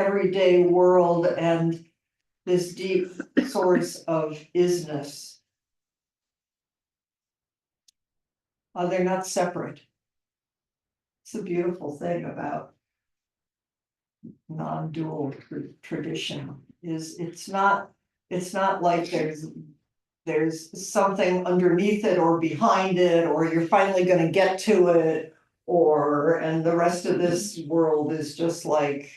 everyday world and this deep source of isness. They're not separate. It's a beautiful thing about non-dual tradition is it's not like there's something underneath it or behind it, or you're finally going to get to it, and the rest of this world is just like,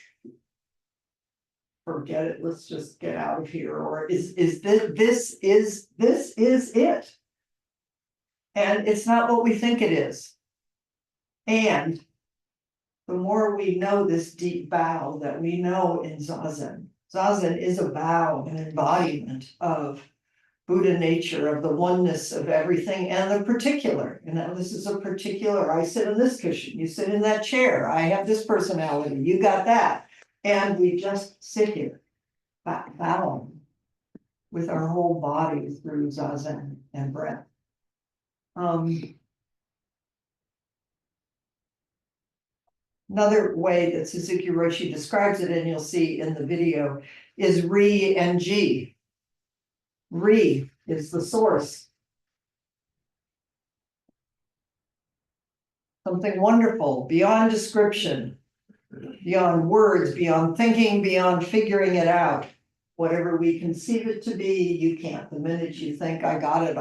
forget it, let's just get out of here, or is this it? And it's not what we think it is. And the more we know this deep bow that we know in Zazen, Zazen is a bow, an embodiment of Buddha nature, of the oneness of everything and the particular. You know, this is a particular, I sit in this cushion, you sit in that chair, I have this personality, you got that. And we just sit here, bowing with our whole body through Zazen and breath. Another way that Suzuki Roshi describes it, and you'll see in the video, is Ri and Ji. Ri is the source. Something wonderful, beyond description, beyond words, beyond thinking, beyond figuring it out. Whatever we conceive it to be, you can't. The minute you think, I got it,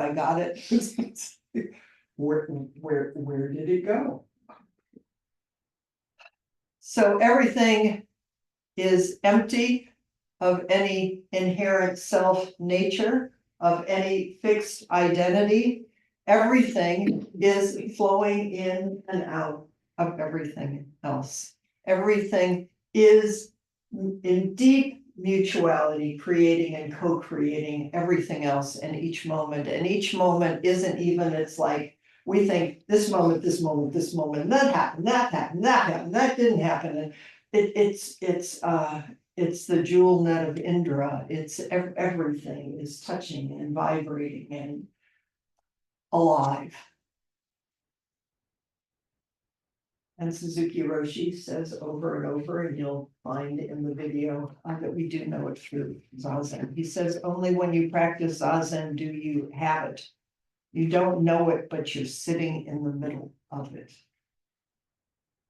where did it go? So everything is empty of any inherent self nature, of any fixed identity. Everything is flowing in and out of everything else. Everything is in deep mutuality, creating and co-creating everything else in each moment. And each moment isn't even, it's like, we think this moment, that happened, that didn't happen. And it's the jewel net of Indra. It's everything is touching and vibrating and alive. And Suzuki Roshi says over and over, and you'll find in the video that we do know it through Zazen. He says, only when you practice Zazen do you have it. You don't know it, but you're sitting in the middle of it.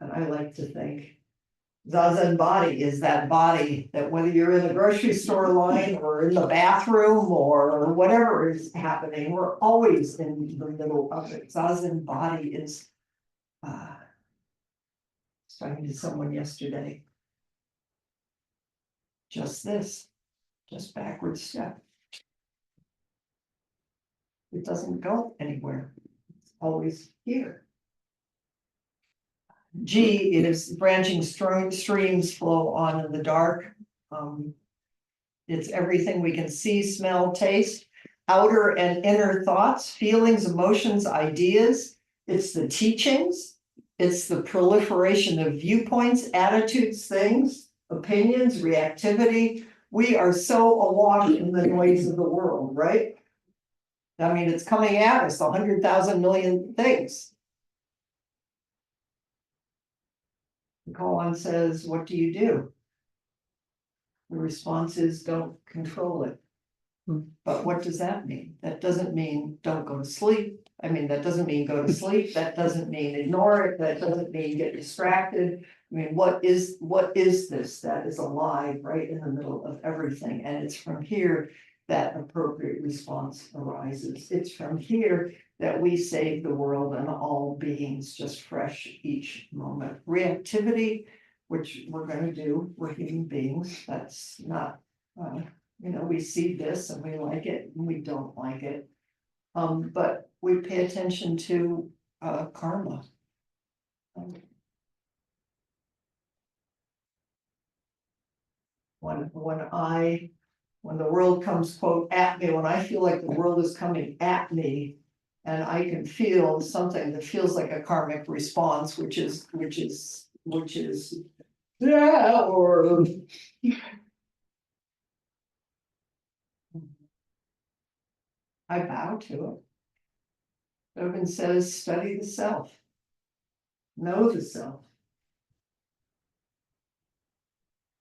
And I like to think Zazen body is that body that whether you're in the grocery store line or in the bathroom or whatever is happening, we're always in the middle of it. Zazen body is, I was talking to someone yesterday, just this, just backward step. It doesn't go anywhere. It's always here. G is branching streams flow on in the dark. It's everything we can see, smell, taste, outer and inner thoughts, feelings, emotions, ideas. It's the teachings. It's the proliferation of viewpoints, attitudes, things, opinions, reactivity. We are so awash in the noise of the world, right? I mean, it's coming at us, 100,000 million things. The koan says, what do you do? The response is, don't control it. But what does that mean? That doesn't mean don't go to sleep. I mean, that doesn't mean go to sleep. That doesn't mean ignore it. That doesn't mean get distracted. I mean, what is this that is alive right in the middle of everything? And it's from here that appropriate response arises. It's from here that we save the world and all beings just fresh each moment. Reactivity, which we're going to do, we're human beings. That's not, we see this and we like it and we don't like it. But we pay attention to karma. When the world comes, quote, at me, when I feel like the world is coming at me, and I can feel something that feels like a karmic response, which is, yeah, or I bow to it. Dogen says, study the self, know the self.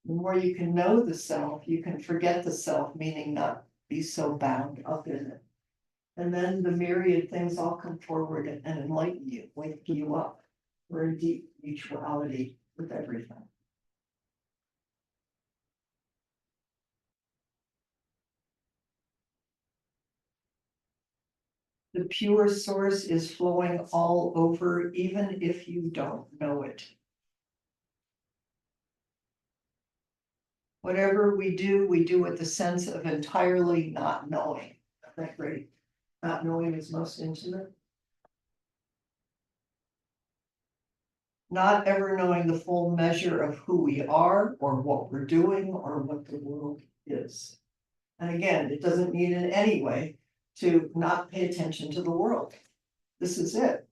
The more you can know the self, you can forget the self, meaning not be so bound up in it. And then the myriad things all come forward and enlighten you, wake you up. We're in deep mutuality with everything. The pure source is flowing all over, even if you don't know it. Whatever we do with the sense of entirely not knowing. Isn't that great? Not knowing is most intimate. Not ever knowing the full measure of who we are or what we're doing or what the world is. And again, it doesn't mean in any way to not pay attention to the world. This is it.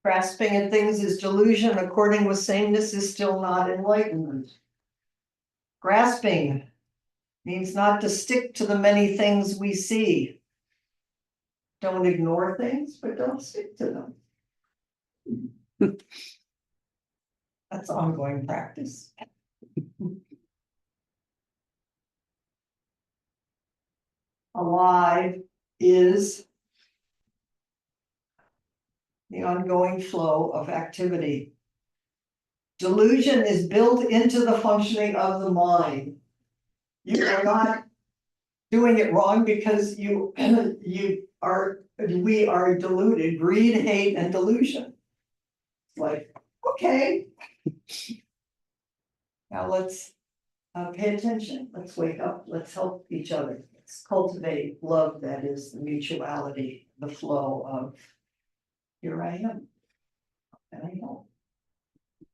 Grasping at things is delusion, according with sameness is still not enlightenment. Grasping means not to stick to the many things we see. Don't ignore things, but don't stick to them. That's ongoing practice. Alive is the ongoing flow of activity. Delusion is built into the functioning of the mind. You are not doing it wrong because we are deluded, greed, hate, and delusion. Like, okay. Now let's pay attention. Let's wake up. Let's help each other. Let's cultivate love, that is the mutuality, the flow of here I am. And I know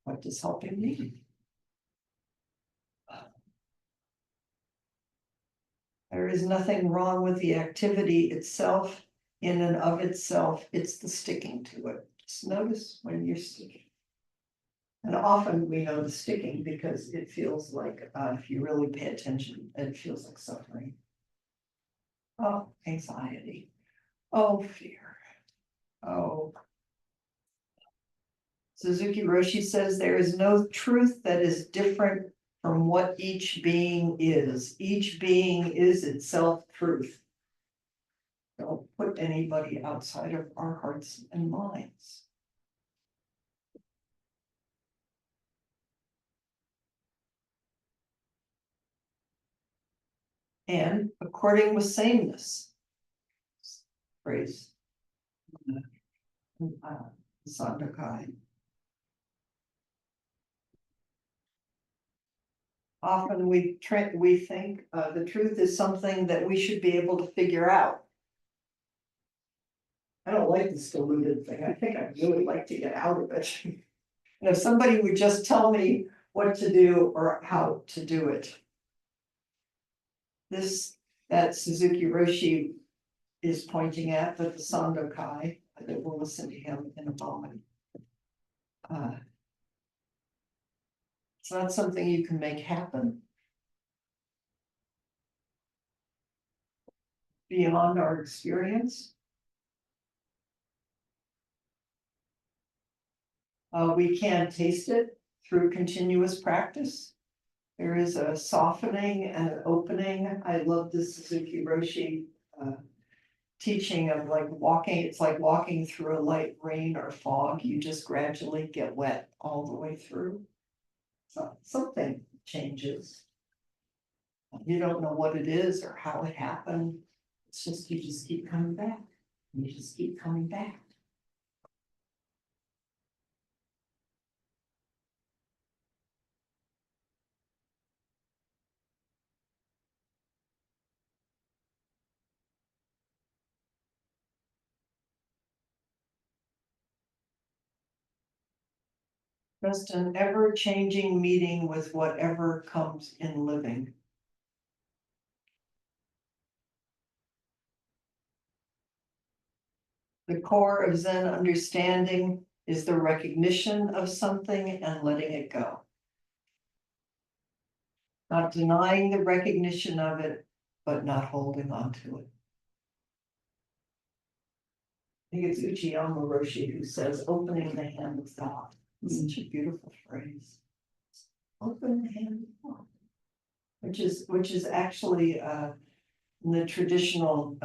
what is helping me. There is nothing wrong with the activity itself in and of itself. It's the sticking to it. Just notice when you're sticking. And often we know the sticking because it feels like, if you really pay attention, it feels like suffering. Oh, anxiety. Oh, fear. Oh. Suzuki Roshi says there is no truth that is different from what each being is. Each being is itself truth. Don't put anybody outside of our hearts and minds. And according with sameness. Phrase. Sandokai. Often we think the truth is something that we should be able to figure out. I don't like this deluded thing. I think I'd really like to get out of it. And if somebody would just tell me what to do or how to do it. That Suzuki Roshi is pointing at, but the Sandokai, that we'll listen to him in a moment. It's not something you can make happen. Beyond our experience. We can taste it through continuous practice. There is a softening and an opening. I love this Suzuki Roshi teaching of like walking. It's like walking through a light rain or fog. You just gradually get wet all the way through. So something changes. You don't know what it is or how it happened. It's just you just keep coming back. You just keep coming back. Just an ever-changing meeting with whatever comes in living. The core of Zen understanding is the recognition of something and letting it go. Not denying the recognition of it, but not holding on to it. think it's Uchiyama Roshi who says, opening the hand of thought. It's such a beautiful phrase. Open the hand of thought. Which is actually in the traditional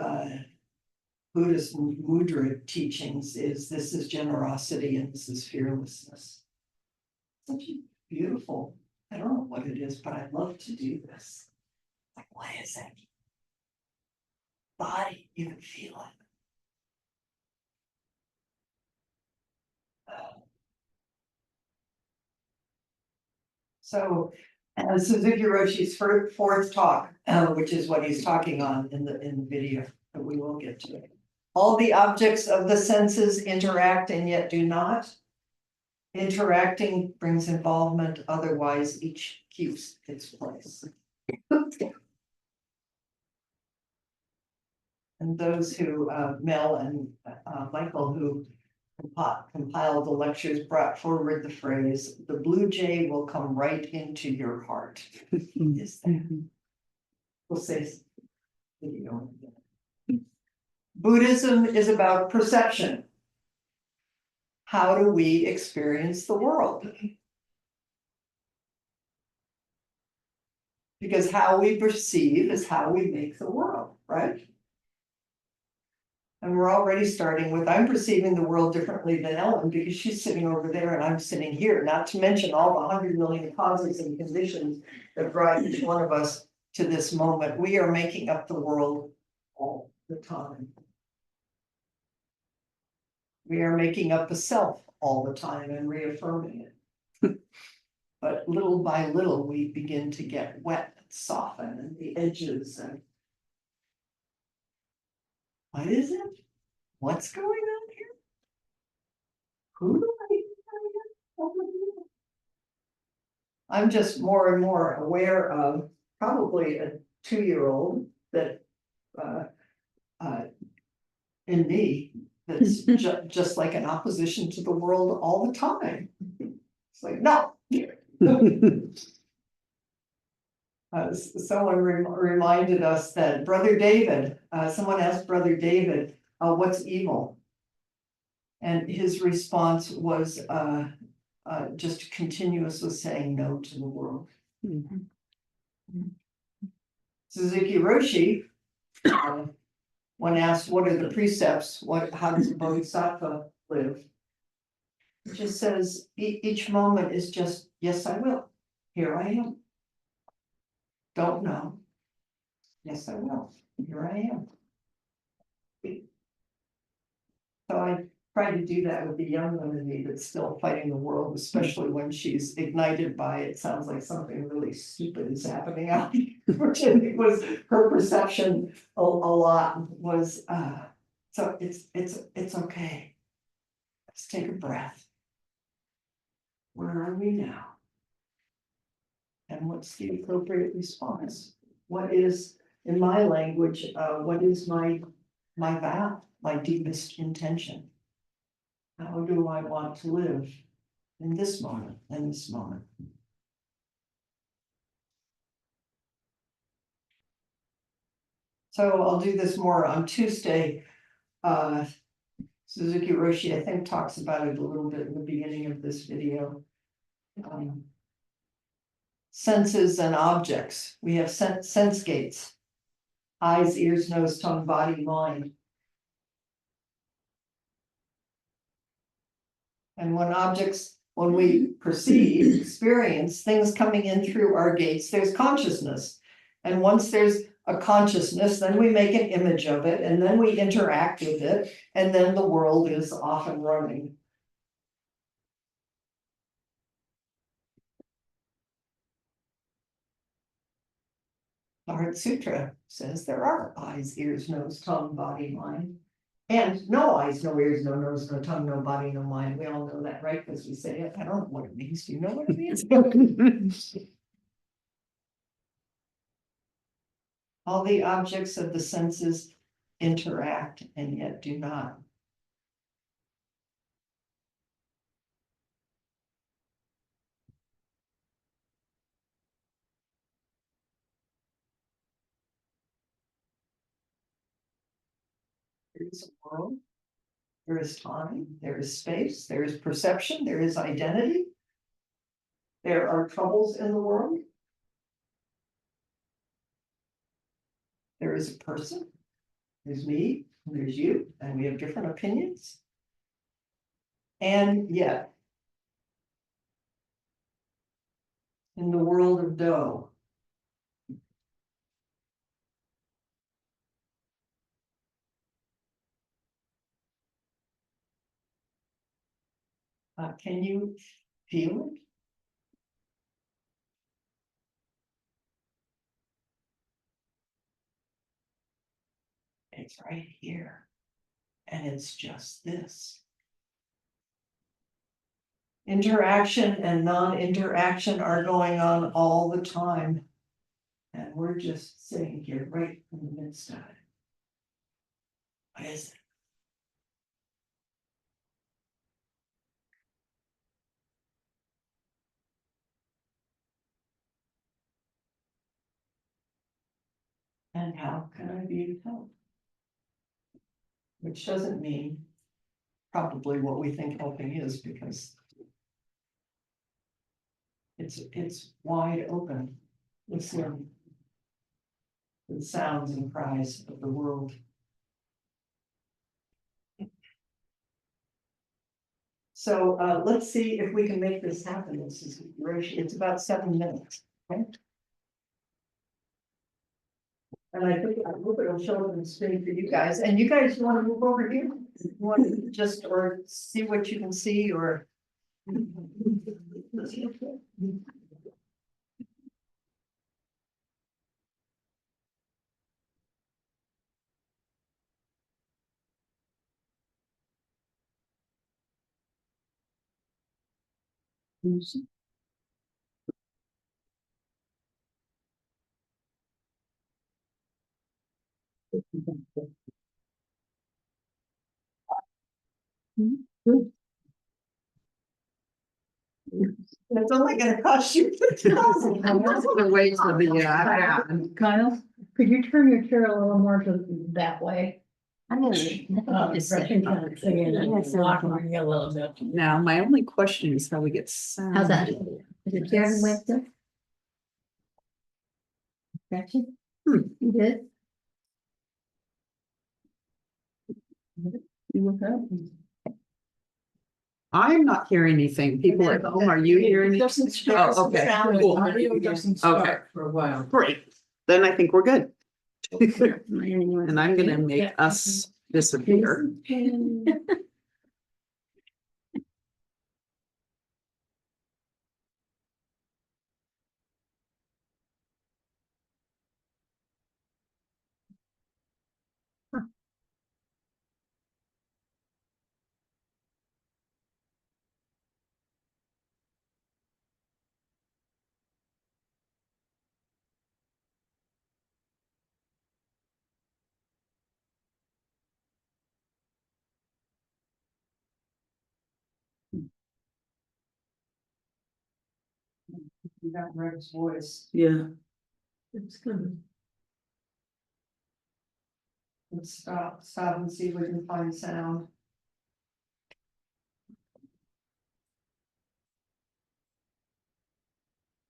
Buddhist mudra teachings is this is generosity and this is fearlessness. Such a beautiful, I don't know what it is, but I love to do this. Like, why is that? Body, you can feel it. So Suzuki Roshi's fourth talk, which is what he's talking on in the video, that we will get to. All the objects of the senses interact and yet do not. Interacting brings involvement, otherwise each keeps its place. And those who, Mel and Michael, who compiled the lectures, brought forward the phrase, the blue jay will come right into your heart. Is that? We'll say video. Buddhism is about perception. How do we experience the world? Because how we perceive is how we make the world, right? And we're already starting with, I'm perceiving the world differently than Ellen because she's sitting over there and I'm sitting here, not to mention all the 100 million causes and conditions that drive each one of us to this moment. We are making up the world all the time. We are making up the self all the time and reaffirming it. But little by little, we begin to get wet and soften and the edges and what is it? What's going on here? Who do I? I'm just more and more aware of probably a 2-year-old that in me that's just like an opposition to the world all the time. It's like, no. Someone reminded us that Brother David, someone asked Brother David, what's evil? And his response was just continuously saying no to the world. Suzuki Roshi, when asked what are the precepts, how does a bodhisattva live? It just says each moment is just, yes, I will. Here I am. Don't know. Yes, I will. Here I am. So I try to do that with the young one in me that's still fighting the world, especially when she's ignited by it. Sounds like something really stupid is happening out here, which I think was her perception a lot was so it's okay. Let's take a breath. Where are we now? And what's the appropriate response? What is, in my language, what is my vow, my deepest intention? How do I want to live in this moment and this moment? So I'll do this more on Tuesday. Suzuki Roshi, I think, talks about it a little bit in the beginning of this video. Senses and objects. We have sense gates. Eyes, ears, nose, tongue, body, mind. And when we perceive, experience things coming in through our gates, there's consciousness. And once there's a consciousness, then we make an image of it, and then we interact with it, and then the world is off and running. The Heart Sutra says there are eyes, ears, nose, tongue, body, mind. And no eyes, no ears, no nose, no tongue, no body, no mind. We all know that, right? Because we say it. I don't know what it means. Do you know what it means? All the objects of the senses interact and yet do not. There is a world There is time, there is space, there is perception, there is identity. There are troubles in the world. There is a person. There's me, there's you, and we have different opinions. And yet, in the world of dough, can you feel it? It's right here. And it's just this. Interaction and non-interaction are going on all the time. And we're just sitting here right in the midst of it. What is it? And how can I be of help? Which doesn't mean probably what we think helping is, because it's wide open, listening to the sounds and cries of the world. So let's see if we can make this happen. This is Roshi. It's about 7 minutes. Okay. And I hope it'll show up on the screen for you guys. And you guys want to move over here? You want to just or see what you can see or. It's only gonna cost you $50,000. I'm gonna wait till the, Kyle, could you turn your chair a little more to that way? I'm gonna just sit. Brushing kind of thing and blocking you a little bit. Now, my only question is how we get sound. How's that? Is it chair and wet there? Gotcha. You good? You look up. I'm not hearing anything. People at home, are you hearing? It doesn't anything? start. Oh, okay, Sound. cool. Audio doesn't Okay. start for a while. Great. Then I think we're good. And And I'm gonna make us disappear. You got Red's voice. Yeah. It's good. Let's stop and see if we can find sound.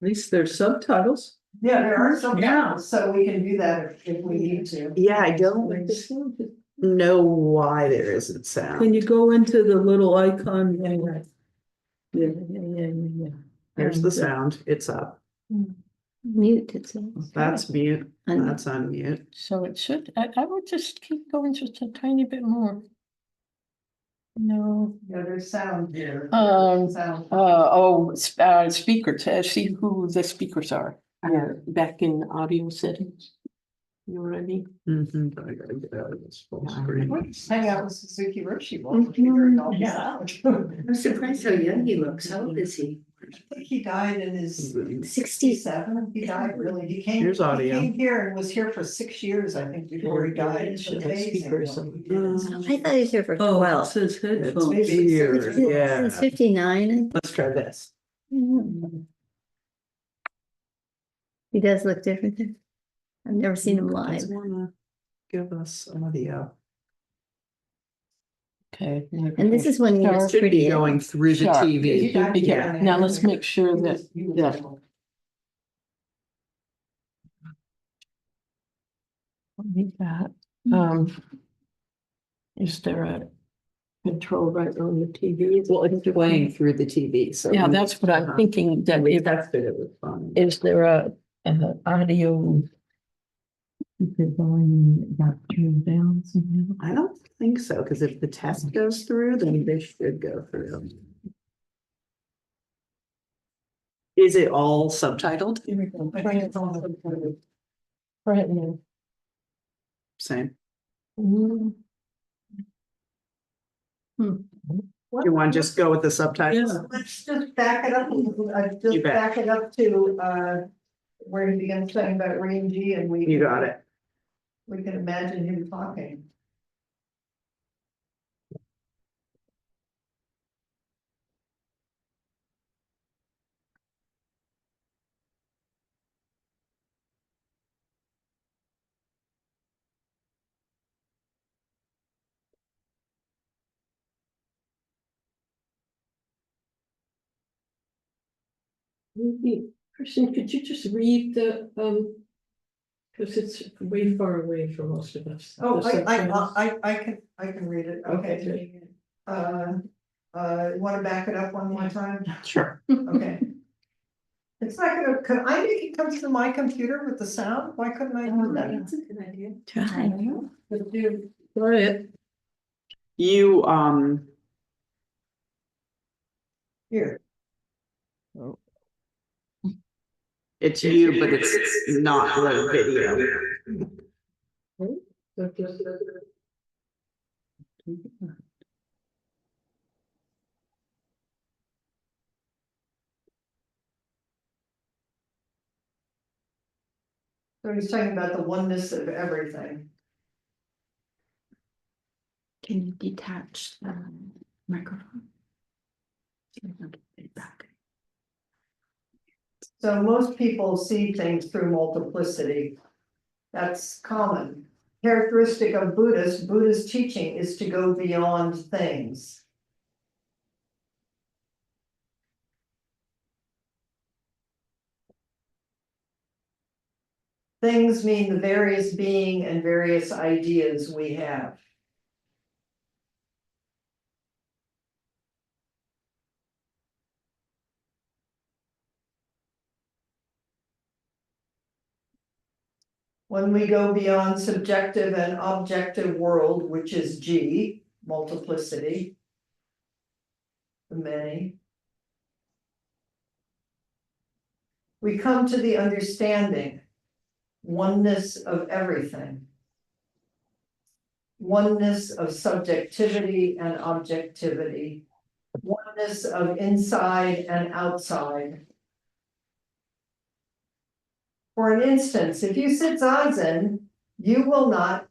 At least there's subtitles. Yeah, there are some, Yeah. so we can do that if we need to. Yeah, I don't know why there isn't Can sound. you go into the little icon? Yeah. There's the sound. It's up. Mute it. That's mute. That's unmute. So it should, I would just keep going just a tiny bit more. No, Yeah, there's sound here. Sound. Speaker, see who the speakers are. Back in audio settings. You ready? Mhm. I gotta get out of this full screen. Hang out with Suzuki Roshi. while we're figuring all this out. I'm surprised how young he looks. How old is he? I think he died in his 67. He died really. He came. Here's audio. He came here and was here for 6 years, I think, before he died. It's amazing Speakers. what he did. I thought he was here for Oh, it 12. says It's headphones. weird, Since yeah. 59. Let's try this. He does look different there. I've never seen him live. Doesn't wanna give us audio. Okay. And this is when you Sharp. was Should be pretty. going through the Sharp. TV. Yeah, now let's make sure that, need that. Is there a control right on the TV? Well, it's playing through the TV, so. Yeah, that's what I'm thinking, that We if, tested it was fine. is there a audio? Keep the volume not turned down somehow. I don't think so, because if the test goes through, then this should go through. Is it all subtitled? Here we go. Try it on. Try it now. Same. Mm, You want to just go with the subtitles? Yeah. Let's just back it up, You just bet. back it up to, where he began saying about Rangy and we. You got it. We can imagine him talking. Maybe, Christian, could you just read the, because it's way far away for most of us. Oh, the subtitles. I can read it, Okay, okay. You wanna back it up one more time? Sure. Okay. It's not gonna, could I make it come through my computer with the sound? Why couldn't I do that? That's a good idea. Try. But do, Try it. You, here, it's you, but it's not the video. so he's talking about the oneness of everything. Can you detach the microphone? Back. So most people see things through multiplicity. That's common. Characteristic of Buddha's teaching is to go beyond things. Things mean the various being and various ideas we have. When we go beyond subjective and objective world, which is G, multiplicity, the many, we come to the understanding, oneness of everything. Oneness of subjectivity and objectivity. Oneness of inside and outside. For an instance, if you sit zazen, you are not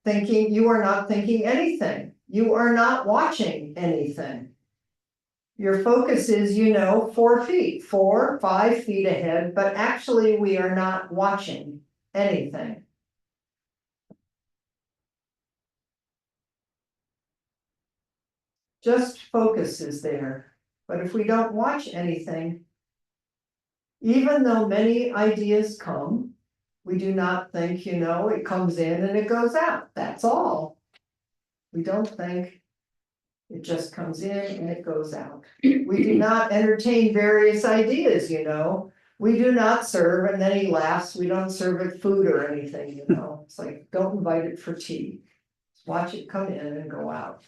thinking anything. You are not watching anything. Your focus is, 4 feet, 4, 5 feet ahead, but actually we are not watching anything. Just focus is there. But if we don't watch anything, even though many ideas come, we do not think, it comes in and it goes out. That's all. We don't think it just comes in and it goes out. We do not entertain various ideas, We do not serve, and then he laughs, we don't serve it food or anything, It's like, don't invite it for tea. Just watch it come in and go out.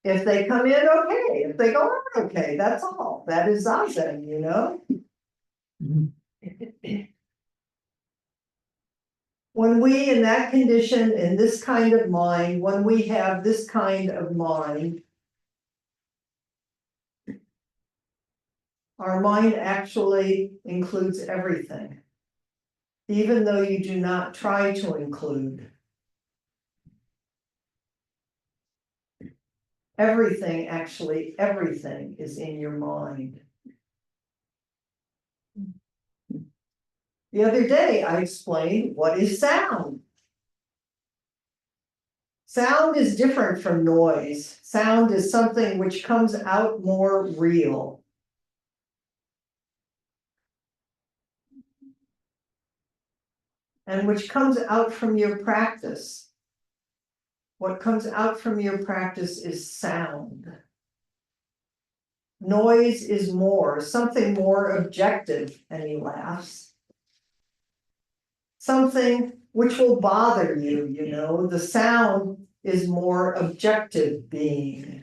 If they come in, okay. If they go out, okay, that's all. That is zazen, When we, in that condition, in this kind of mind, when we have this kind of mind, our mind actually includes everything, even though you do not try to include. Everything is in your mind. The other day I explained what is sound. Sound is different from noise. Sound is something which comes out more real. And which comes out from your practice. What comes out from your practice is sound. Noise is more, something more objective, and he laughs. Something which will bother you, you know, the sound is more objective being.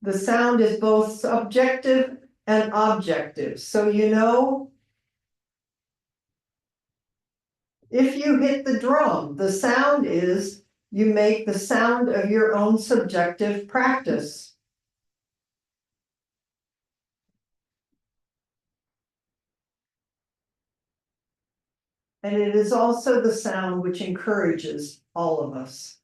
The sound is both subjective and objective, so you know, if you hit the drum, the sound is you make the sound of your own subjective practice. And it is also the sound which encourages all of us.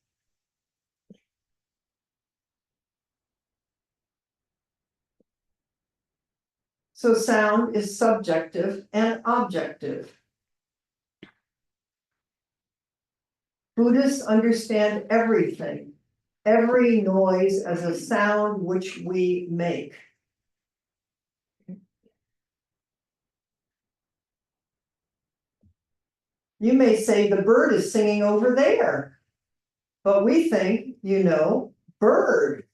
So sound is subjective and objective. Buddhists understand everything, every noise as a sound which we make. You may say the bird is singing over there, but we think, you know, bird.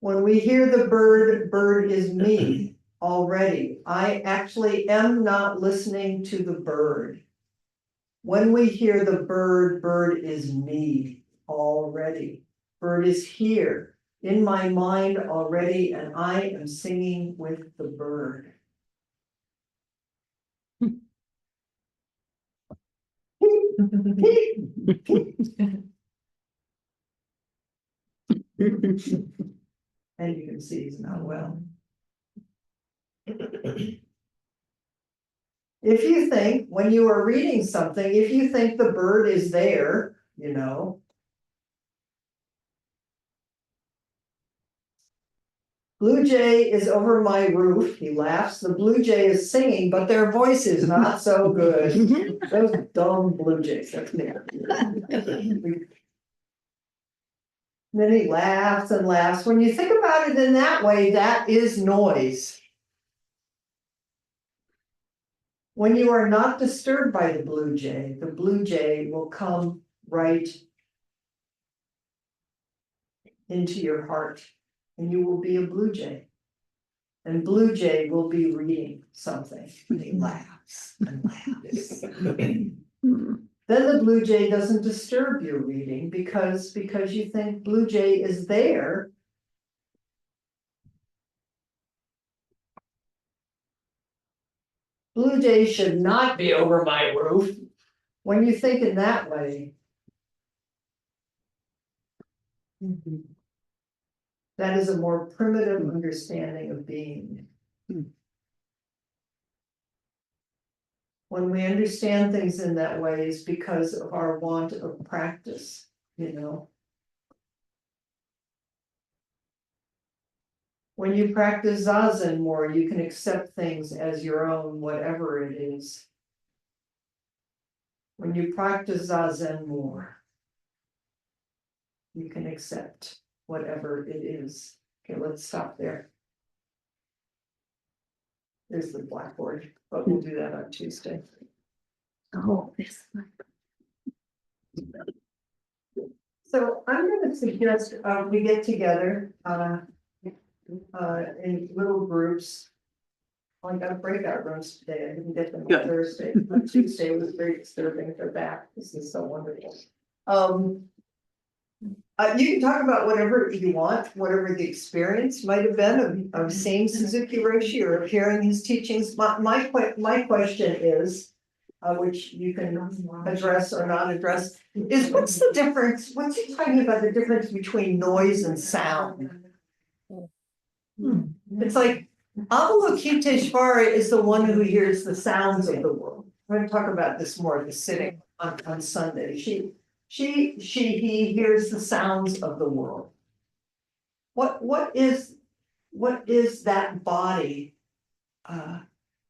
When we hear the bird, bird is me already. I actually am not listening to the bird. When we hear the bird, bird is me already. Bird is here in my mind already, and I am singing with the bird. And you can see he's not well. If you think, when you are reading something, if you think the bird is there, you know. Blue jay is over my roof, he laughs, the blue jay is singing, but their voice is not so good. Those dumb blue jays, that's me. Then he laughs and laughs. When you think about it in that way, that is noise. When you are not disturbed by the blue jay will come right into your heart, and you will be a blue jay. And blue jay will be reading something, and he laughs and laughs. Then the blue jay doesn't disturb your reading because you think blue jay is there. Blue jay should not be over my roof. When you think in that way, that is a more primitive understanding of being. When we understand things in that way, it's because of our want of practice, you know. When you practice Zazen more, you can accept things as your own, whatever it is. When you practice Zazen more, you can accept whatever it is. Okay, let's stop there. There's the blackboard, but we'll do that on Tuesday. Oh, this one. So I'm gonna suggest we get together in little groups. I got breakout rooms today, I didn't get them on Good. Thursday, but Tuesday was very disturbing, they're back, this is so wonderful. You can talk about whatever you want, whatever the experience might have been of seeing Suzuki Roshi or of hearing his teachings. My question is, which you can address or not address, is what's the difference, what's he talking about the difference between noise and sound? It's like, Avalokiteshvara is the one who hears the sounds of the world. We're gonna talk about this more at the sitting on Sunday. He hears the sounds of the world. What is that body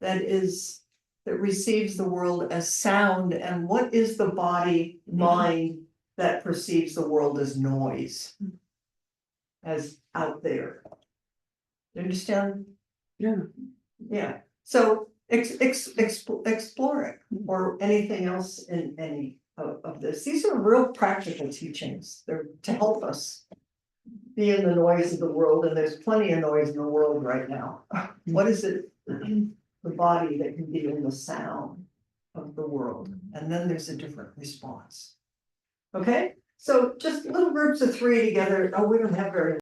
that receives the world as sound, and what is the body, mind that perceives the world as noise? As out there. You understand? Yeah. Yeah, so explore it, or anything else in any of this. These are real practical teachings. They're to help us be in the noise of the world, and there's plenty of noise in the world right now. What is it, the body that can be in the sound of the world, and then there's a different response. Okay, so just little groups of 3 together. Oh, we don't have very